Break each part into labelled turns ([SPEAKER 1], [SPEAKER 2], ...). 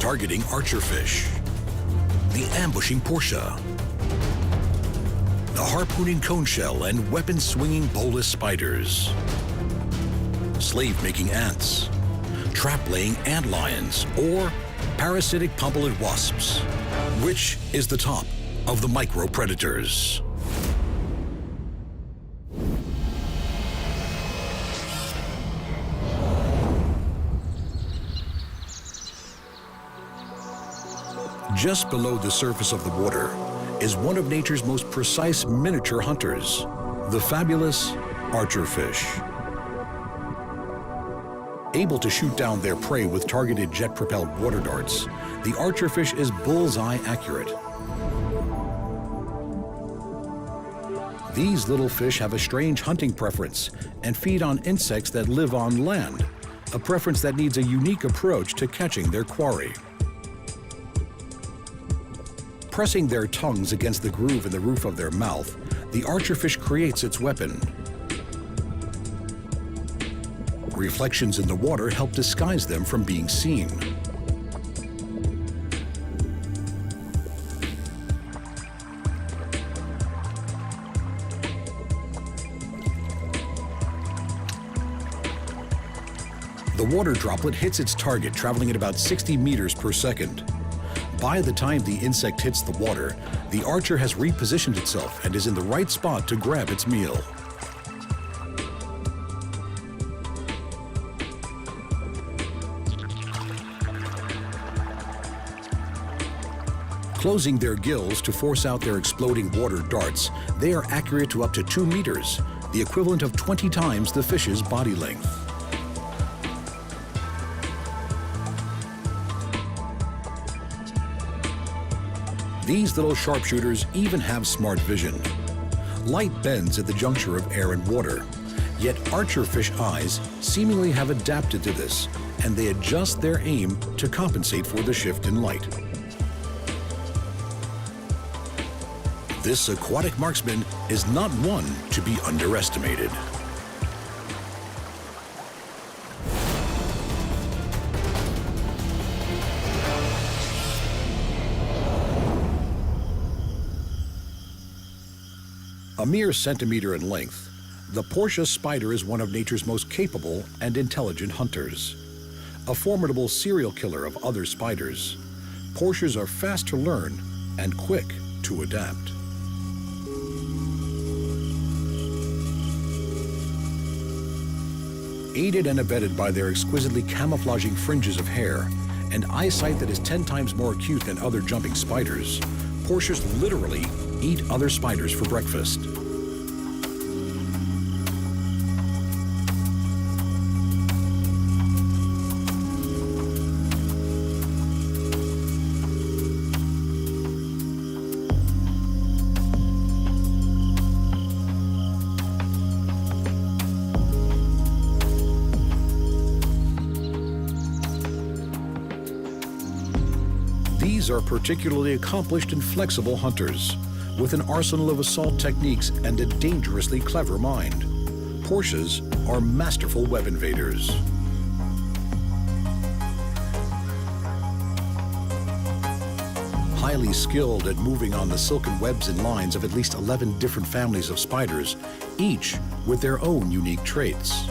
[SPEAKER 1] targeting archerfish, the ambushing Portia, the harpooning conechell and weapon-swinging bolus spiders, slave-making ants, trap-laying antlions, or parasitic pompilid wasps. Which is the top of the micropredators? Just below the surface of the water is one of nature's most precise miniature hunters, the fabulous archerfish. Able to shoot down their prey with targeted jet-propelled water darts, the archerfish is bullseye accurate. These little fish have a strange hunting preference and feed on insects that live on land, a preference that needs a unique approach to catching their quarry. Pressing their tongues against the groove in the roof of their mouth, the archerfish creates its weapon. Reflections in the water help disguise them from being seen. The water droplet hits its target, traveling at about 60 meters per second. By the time the insect hits the water, the archer has repositioned itself and is in the right spot to grab its meal. Closing their gills to force out their exploding water darts, they are accurate to up to 2 meters, the equivalent of 20 times the fish's body length. These little sharpshooters even have smart vision. Light bends at the juncture of air and water, yet archerfish eyes seemingly have adapted to this, and they adjust their aim to compensate for the shift in light. This aquatic marksman is not one to be underestimated. A mere centimeter in length, the Portia spider is one of nature's most capable and intelligent hunters. A formidable serial killer of other spiders, Portias are fast to learn and quick to adapt. Aided and abetted by their exquisitely camouflaging fringes of hair and eyesight that is 10 times more acute than other jumping spiders, Portias literally eat other spiders for breakfast. These are particularly accomplished and flexible hunters, with an arsenal of assault techniques and a dangerously clever mind. Portias are masterful web invaders. Highly skilled at moving on the silken webs and lines of at least 11 different families of spiders, each with their own unique traits.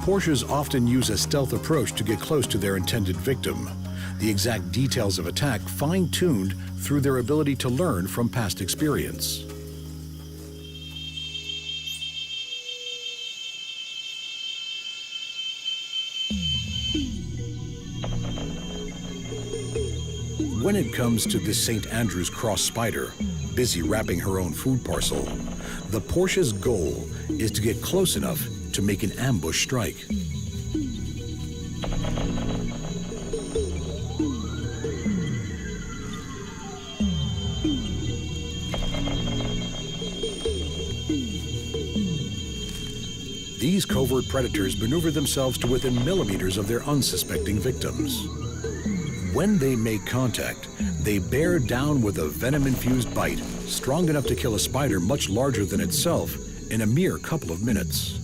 [SPEAKER 1] Portias often use a stealth approach to get close to their intended victim, the exact details of attack fine-tuned through their ability to learn from past experience. When it comes to the St. Andrew's cross spider, busy wrapping her own food parcel, the Portia's goal is to get close enough to make an ambush strike. These covert predators maneuver themselves to within millimeters of their unsuspecting victims. When they make contact, they bear down with a venom-infused bite, strong enough to kill a spider much larger than itself in a mere couple of minutes.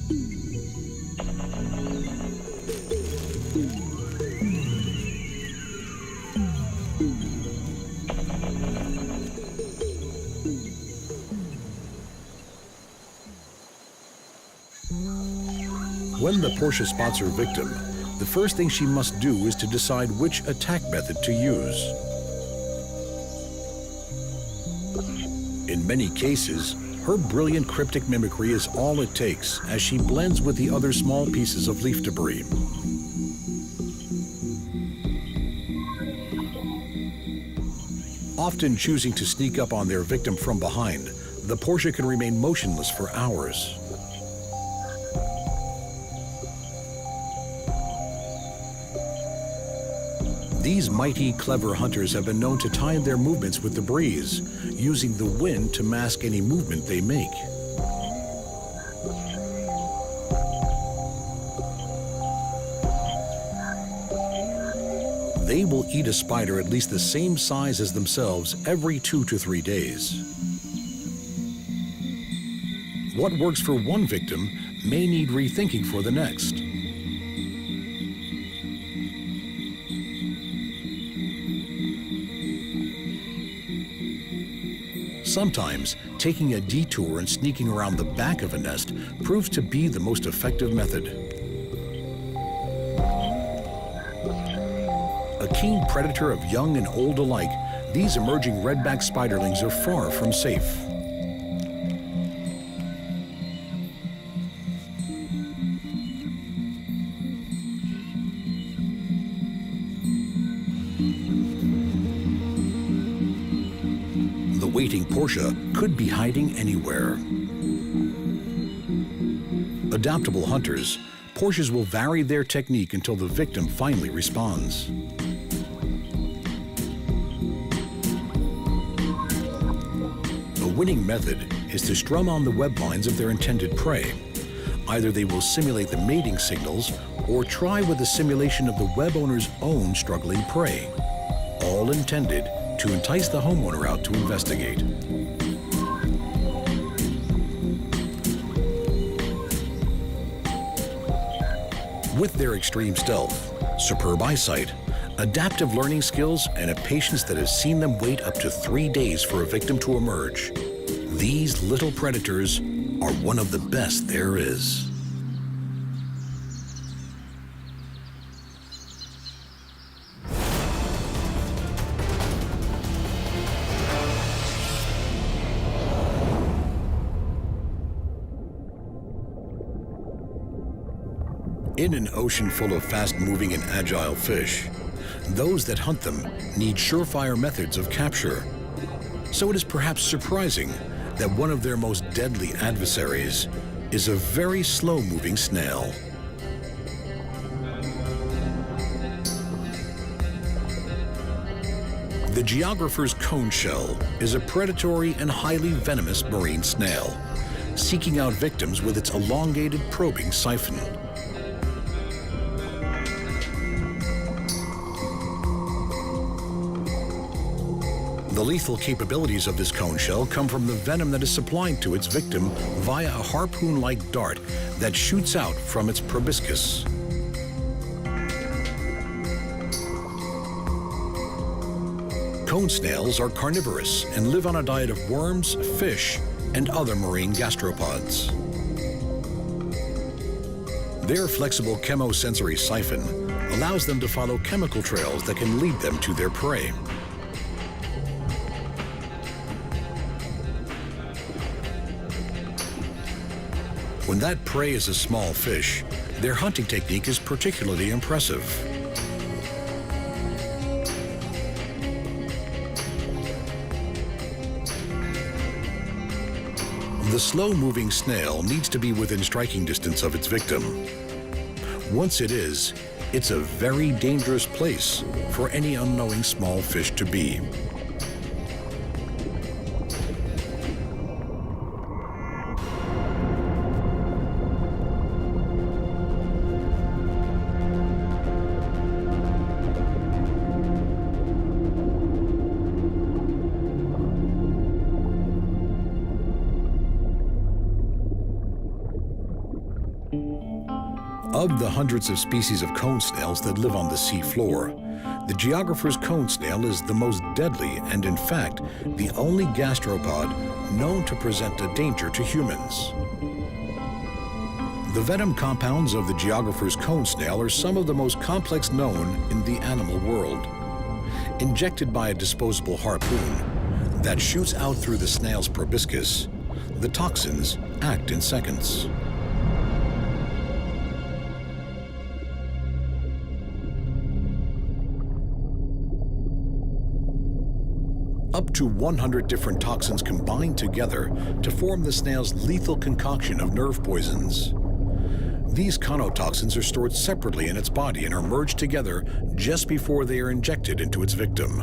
[SPEAKER 1] When the Portia spots her victim, the first thing she must do is to decide which attack method to use. In many cases, her brilliant cryptic mimicry is all it takes as she blends with the other small pieces of leaf debris. Often choosing to sneak up on their victim from behind, the Portia can remain motionless for hours. These mighty, clever hunters have been known to time their movements with the breeze, using the wind to mask any movement they make. They will eat a spider at least the same size as themselves every 2 to 3 days. What works for one victim may need rethinking for the next. Sometimes, taking a detour and sneaking around the back of a nest proves to be the most effective method. A keen predator of young and old alike, these emerging redback spiderlings are far from safe. The waiting Portia could be hiding anywhere. Adaptable hunters, Portias will vary their technique until the victim finally responds. A winning method is to strum on the web lines of their intended prey. Either they will simulate the mating signals or try with the simulation of the web owner's own struggling prey, all intended to entice the homeowner out to investigate. With their extreme stealth, superb eyesight, adaptive learning skills, and a patience that has seen them wait up to 3 days for a victim to emerge, these little predators are one of the best there is. In an ocean full of fast-moving and agile fish, those that hunt them need surefire methods of capture. So it is perhaps surprising that one of their most deadly adversaries is a very slow-moving snail. The geographer's cone shell is a predatory and highly venomous marine snail, seeking out victims with its elongated probing siphon. The lethal capabilities of this cone shell come from the venom that is supplied to its victim via a harpoon-like dart that shoots out from its proboscis. Cone snails are carnivorous and live on a diet of worms, fish, and other marine gastropods. Their flexible chemosensory siphon allows them to follow chemical trails that can lead them to their prey. When that prey is a small fish, their hunting technique is particularly impressive. The slow-moving snail needs to be within striking distance of its victim. Once it is, it's a very dangerous place for any unknowing small fish to be. Of the hundreds of species of cone snails that live on the sea floor, the geographer's cone snail is the most deadly and, in fact, the only gastropod known to present a danger to humans. The venom compounds of the geographer's cone snail are some of the most complex known in the animal world. Injected by a disposable harpoon that shoots out through the snail's proboscis, the toxins act in seconds. Up to 100 different toxins combine together to form the snail's lethal concoction of nerve poisons. These conotoxins are stored separately in its body and are merged together just before they are injected into its victim.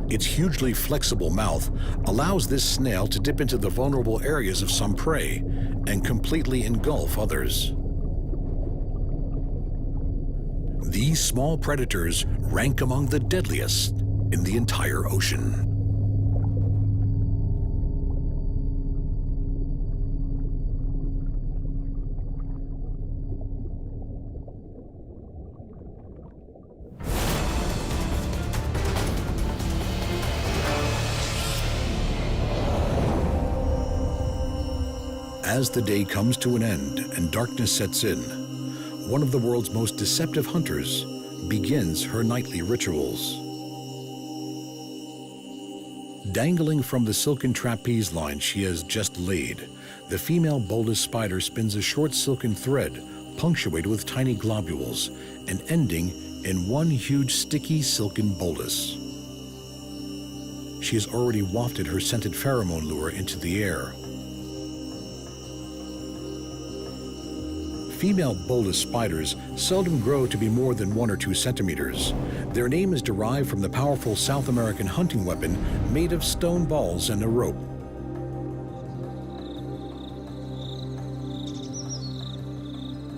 [SPEAKER 1] Its hugely flexible mouth allows this snail to dip into the vulnerable areas of some prey and completely engulf others. These small predators rank among the deadliest in the entire ocean. As the day comes to an end and darkness sets in, one of the world's most deceptive hunters begins her nightly rituals. Dangling from the silken trapeze line she has just laid, the female bolus spider spins a short silken thread punctuated with tiny globules and ending in one huge sticky silken bolus. She has already wafted her scented pheromone lure into the air. Female bolus spiders seldom grow to be more than 1 or 2 centimeters. Their name is derived from the powerful South American hunting weapon made of stone balls and a rope.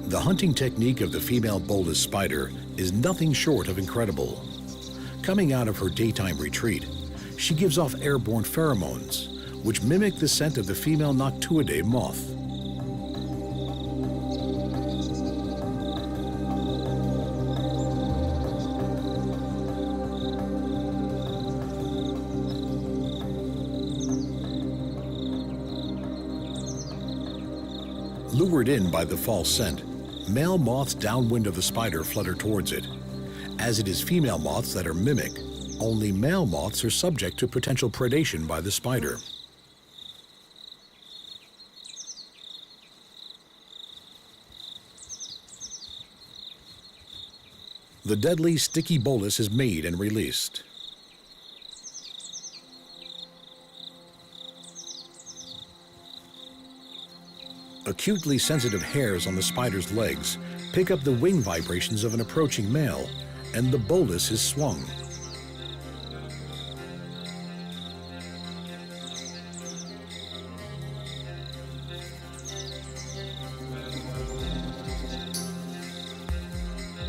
[SPEAKER 1] The hunting technique of the female bolus spider is nothing short of incredible. Coming out of her daytime retreat, she gives off airborne pheromones, which mimic the scent of the female Noctuidae moth. Lured in by the false scent, male moths downwind of the spider flutter towards it. As it is female moths that are mimic, only male moths are subject to potential predation by the spider. The deadly sticky bolus is made and released. Acutely sensitive hairs on the spider's legs pick up the wing vibrations of an approaching male, and the bolus is swung.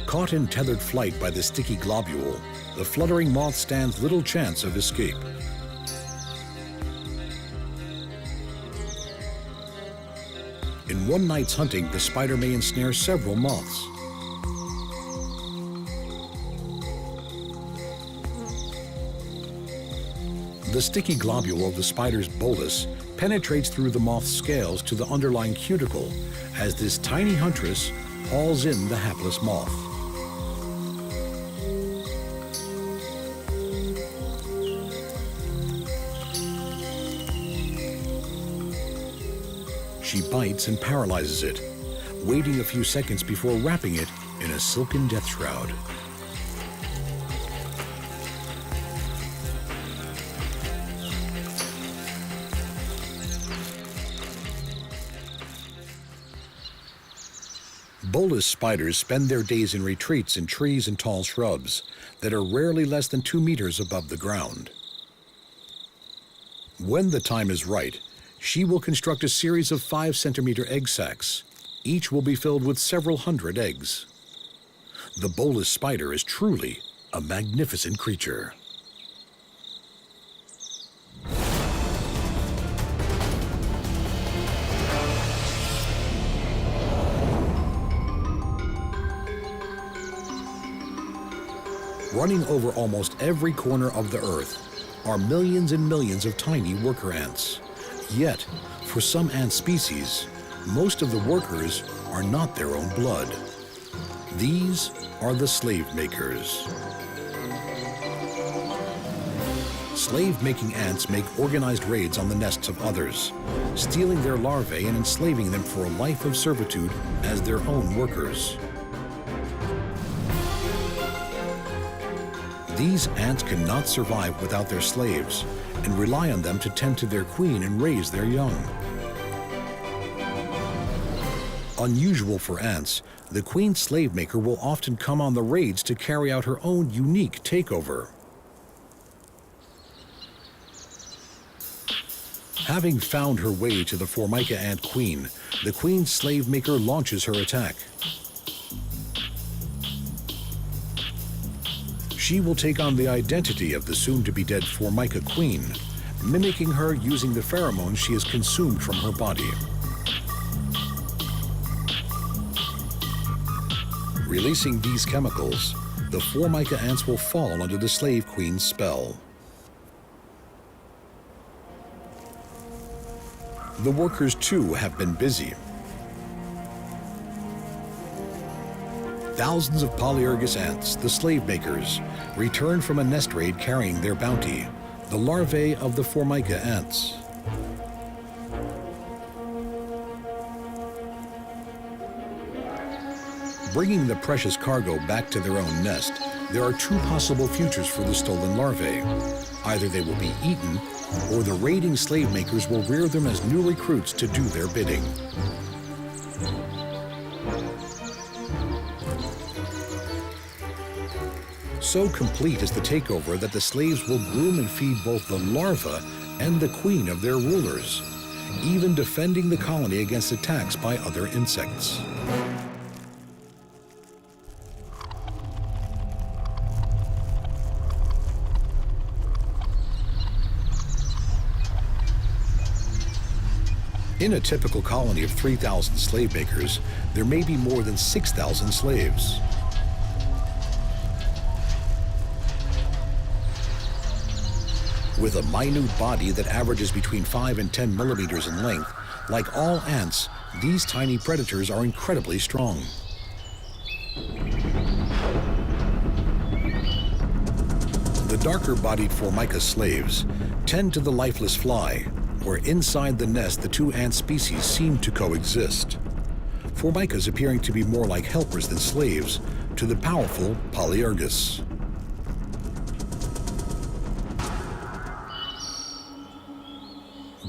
[SPEAKER 1] Caught in tethered flight by the sticky globule, the fluttering moth stands little chance of escape. In one night's hunting, the spider may ensnare several moths. The sticky globule of the spider's bolus penetrates through the moth's scales to the underlying cuticle as this tiny huntress hauls in the hapless moth. She bites and paralyzes it, waiting a few seconds before wrapping it in a silken death shroud. Bolus spiders spend their days in retreats in trees and tall shrubs that are rarely less than 2 meters above the ground. When the time is right, she will construct a series of 5-centimeter egg sacs. Each will be filled with several hundred eggs. The bolus spider is truly a magnificent creature. Running over almost every corner of the Earth are millions and millions of tiny worker ants. Yet, for some ant species, most of the workers are not their own blood. These are the slave makers. Slave-making ants make organized raids on the nests of others, stealing their larvae and enslaving them for a life of servitude as their own workers. These ants cannot survive without their slaves and rely on them to tend to their queen and raise their young. Unusual for ants, the queen slave maker will often come on the raids to carry out her own unique takeover. Having found her way to the Formica ant queen, the queen slave maker launches her attack. She will take on the identity of the soon-to-be-dead Formica queen, mimicking her using the pheromones she has consumed from her body. Releasing these chemicals, the Formica ants will fall under the slave queen's spell. The workers, too, have been busy. Thousands of Polyergus ants, the slave makers, return from a nest raid carrying their bounty, the larvae of the Formica ants. Bringing the precious cargo back to their own nest, there are two possible futures for the stolen larvae. Either they will be eaten, or the raiding slave makers will rear them as new recruits to do their bidding. So complete is the takeover that the slaves will groom and feed both the larva and the queen of their rulers, even defending the colony against attacks by other insects. In a typical colony of 3,000 slave makers, there may be more than 6,000 slaves. With a minute body that averages between 5 and 10 millimeters in length, like all ants, these tiny predators are incredibly strong. The darker-bodied Formica slaves tend to the lifeless fly, where inside the nest the two ant species seem to coexist. Formicas appearing to be more like helpers than slaves to the powerful Polyergus.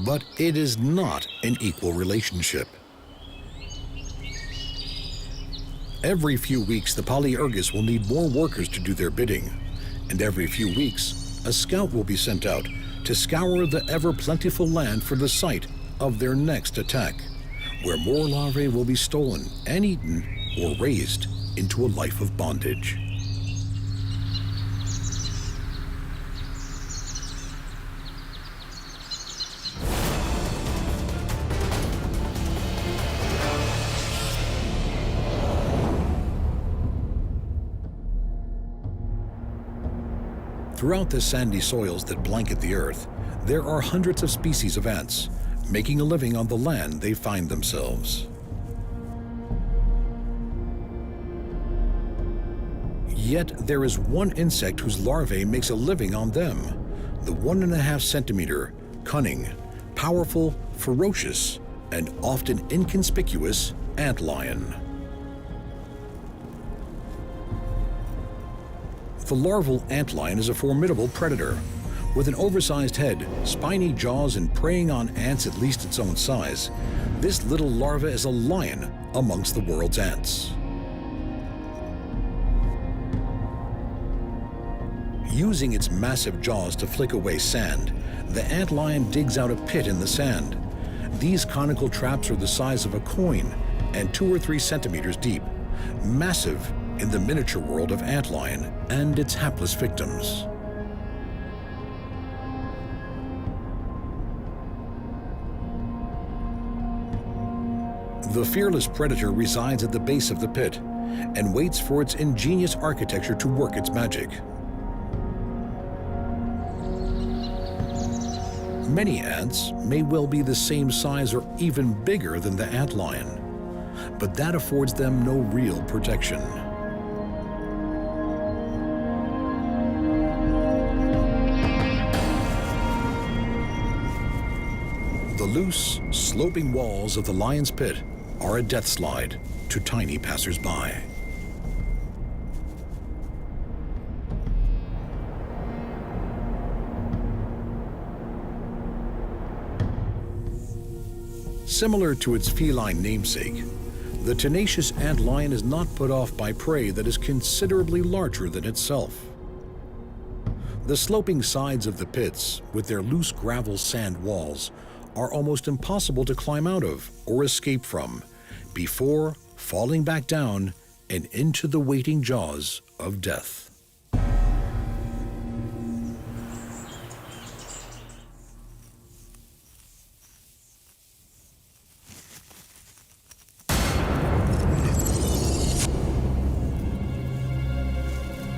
[SPEAKER 1] But it is not an equal relationship. Every few weeks, the Polyergus will need more workers to do their bidding, and every few weeks, a scout will be sent out to scour the ever-plentiful land for the site of their next attack, where more larvae will be stolen and eaten or raised into a life of bondage. Throughout the sandy soils that blanket the earth, there are hundreds of species of ants, making a living on the land they find themselves. Yet there is one insect whose larvae makes a living on them, the 1.5 centimeter, cunning, powerful, ferocious, and often inconspicuous antlion. The larval antlion is a formidable predator. With an oversized head, spiny jaws, and preying on ants at least its own size, this little larva is a lion amongst the world's ants. Using its massive jaws to flick away sand, the antlion digs out a pit in the sand. These conical traps are the size of a coin and 2 or 3 centimeters deep, massive in the miniature world of antlion and its hapless victims. The fearless predator resides at the base of the pit and waits for its ingenious architecture to work its magic. Many ants may well be the same size or even bigger than the antlion, but that affords them no real protection. The loose, sloping walls of the lion's pit are a death slide to tiny passers-by. Similar to its feline namesake, the tenacious antlion is not put off by prey that is considerably larger than itself. The sloping sides of the pits, with their loose gravel sand walls, are almost impossible to climb out of or escape from before falling back down and into the waiting jaws of death.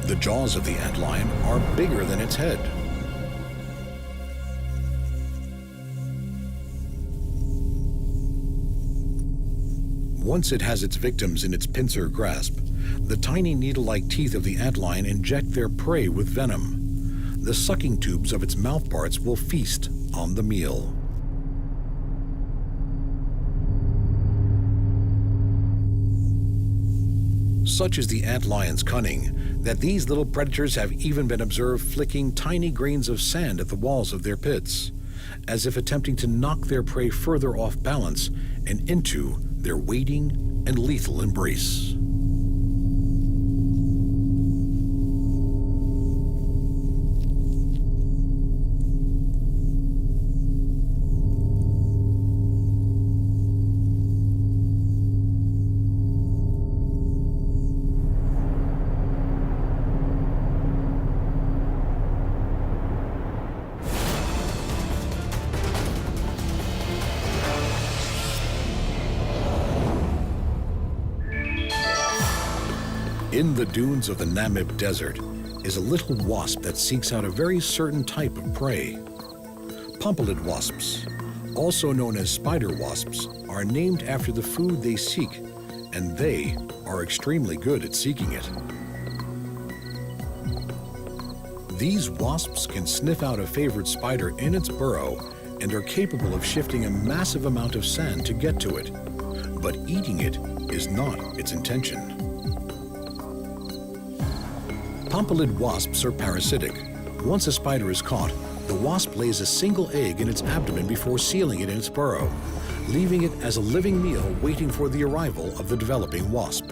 [SPEAKER 1] The jaws of the antlion are bigger than its head. Once it has its victims in its pincer grasp, the tiny needle-like teeth of the antlion inject their prey with venom. The sucking tubes of its mouthparts will feast on the meal. Such is the antlion's cunning that these little predators have even been observed flicking tiny grains of sand at the walls of their pits, as if attempting to knock their prey further off balance and into their waiting and lethal embrace. In the dunes of the Namib Desert is a little wasp that seeks out a very certain type of prey. Pompilid wasps, also known as spider wasps, are named after the food they seek, and they are extremely good at seeking it. These wasps can sniff out a favorite spider in its burrow and are capable of shifting a massive amount of sand to get to it, but eating it is not its intention. Pompilid wasps are parasitic. Once a spider is caught, the wasp lays a single egg in its abdomen before sealing it in its burrow, leaving it as a living meal waiting for the arrival of the developing wasp.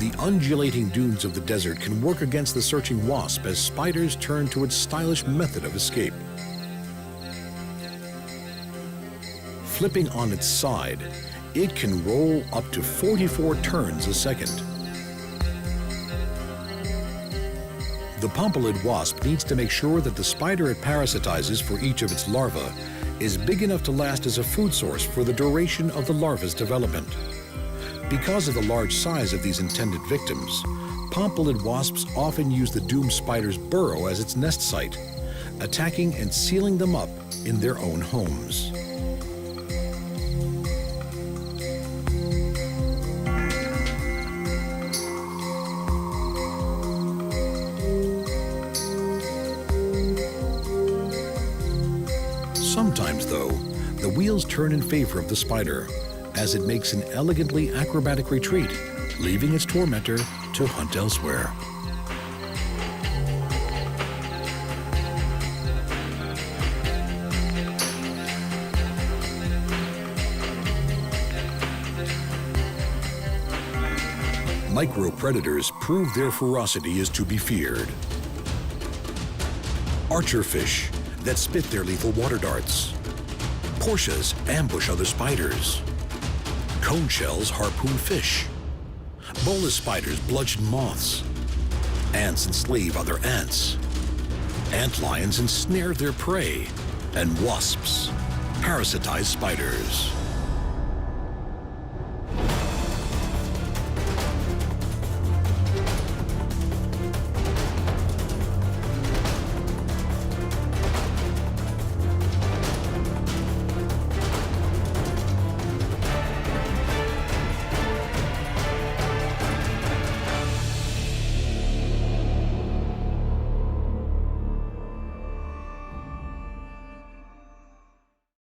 [SPEAKER 1] The undulating dunes of the desert can work against the searching wasp as spiders turn to its stylish method of escape. Flipping on its side, it can roll up to 44 turns a second. The pompilid wasp needs to make sure that the spider it parasitizes for each of its larvae is big enough to last as a food source for the duration of the larva's development. Because of the large size of these intended victims, pompilid wasps often use the doomed spider's burrow as its nest site, attacking and sealing them up in their own homes. Sometimes, though, the wheels turn in favor of the spider as it makes an elegantly acrobatic retreat, leaving its tormentor to hunt elsewhere. Micropredators prove their ferocity is to be feared. Archerfish that spit their lethal water darts. Portias ambush other spiders. Cone shells harpoon fish. Bolus spiders bludgeon moths. Ants enslave other ants. Antlions ensnare their prey. And wasps parasitize spiders.